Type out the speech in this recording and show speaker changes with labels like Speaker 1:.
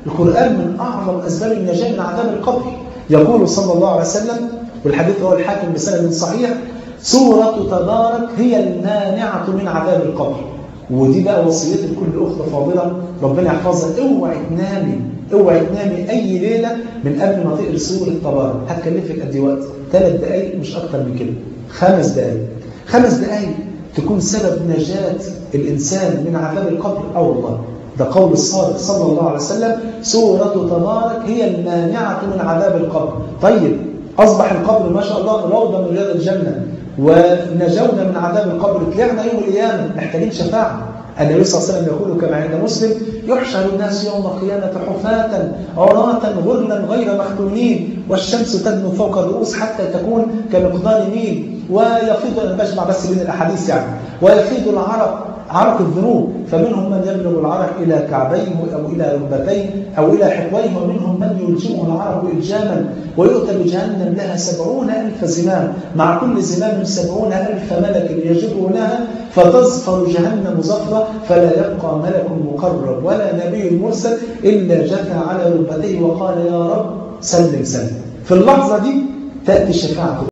Speaker 1: القرآن من أعظم أسباب النجاة من عذاب القبر. يقول صلى الله عليه وسلم، والحديث هو الحاكم بسند صحيح: سورة تبارك هي المانعة من عذاب القبر. ودي بقى وصيتي لكل أخت فاضلة ربنا يحفظها، اوعي تنامي أي ليلة من قبل ما تقري سورة تبارك. هتكلفك قد ايه وقت؟ 3 دقايق مش أكتر من كده، 5 دقايق. 5 دقايق تكون سبب نجاة الإنسان من عذاب القبر. والله ده قول الصادق صلى الله عليه وسلم: سورة تبارك هي المانعة من عذاب القبر. طيب أصبح القبر ما شاء الله روضة من رياض الجنة ونجونا من عذاب القبر، طلعنا يوم القيامة محتاجين شفاعة. النبي صلى الله عليه وسلم يقول كما عند مسلم: يحشر الناس يوم القيامة حفاة عراة غرلا غير مختونين، والشمس تدنو فوق الرؤوس حتى تكون كمقدار ميل، ويفيض، أنا بجمع بس بين الأحاديث يعني، ويفيض العرق، عرق الذنوب، فمنهم من يبلغ العرق إلى كعبيه أو إلى ركبتيه أو إلى حقويه، ومنهم من يلجمه العرق إلجاما، ويؤتى بجهنم لها 70,000 زمام، مع كل زمام 70,000 ملك يجرونها، فتزفر جهنم زفرة، فلا يبقى ملك مقرب ولا نبي مرسل إلا جثى على ركبتيه وقال: يا رب سلم سلم. في اللحظة دي تأتي الشفاعة.